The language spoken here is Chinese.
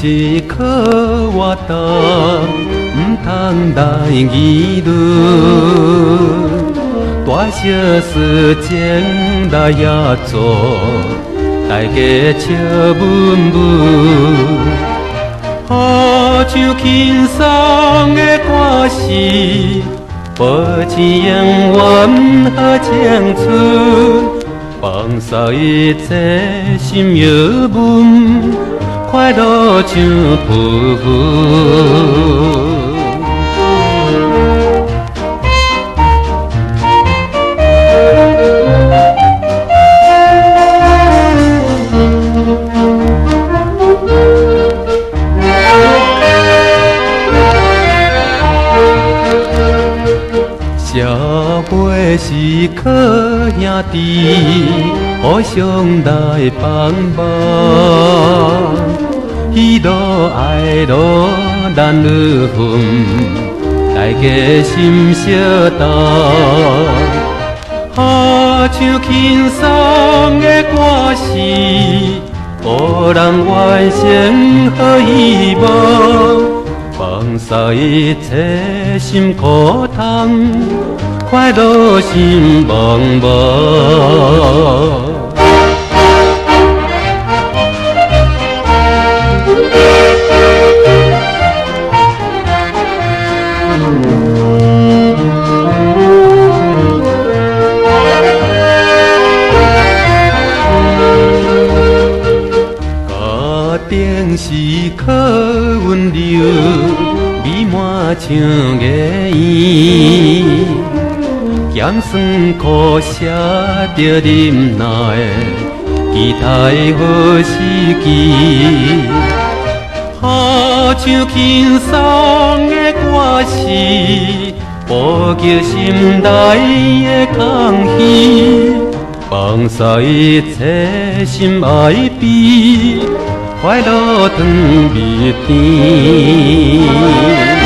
是靠我担，唔通来议论。大小事情来也做，大家笑闷闷。好像轻松的歌词，保持永远好青春。放下一切心忧闷，快乐像瀑布。社会是靠兄弟互相来帮忙，喜怒哀乐难二分，大家心相同。好像轻松的歌词，予人完成好希望。放下一切心苦痛，快乐心茫茫。家庭是靠温柔，美满像个圆，咸酸苦涩着忍耐，期待好时机。好像轻松的歌词，补给心内的空虚。放下一切心爱悲，快乐糖蜜甜。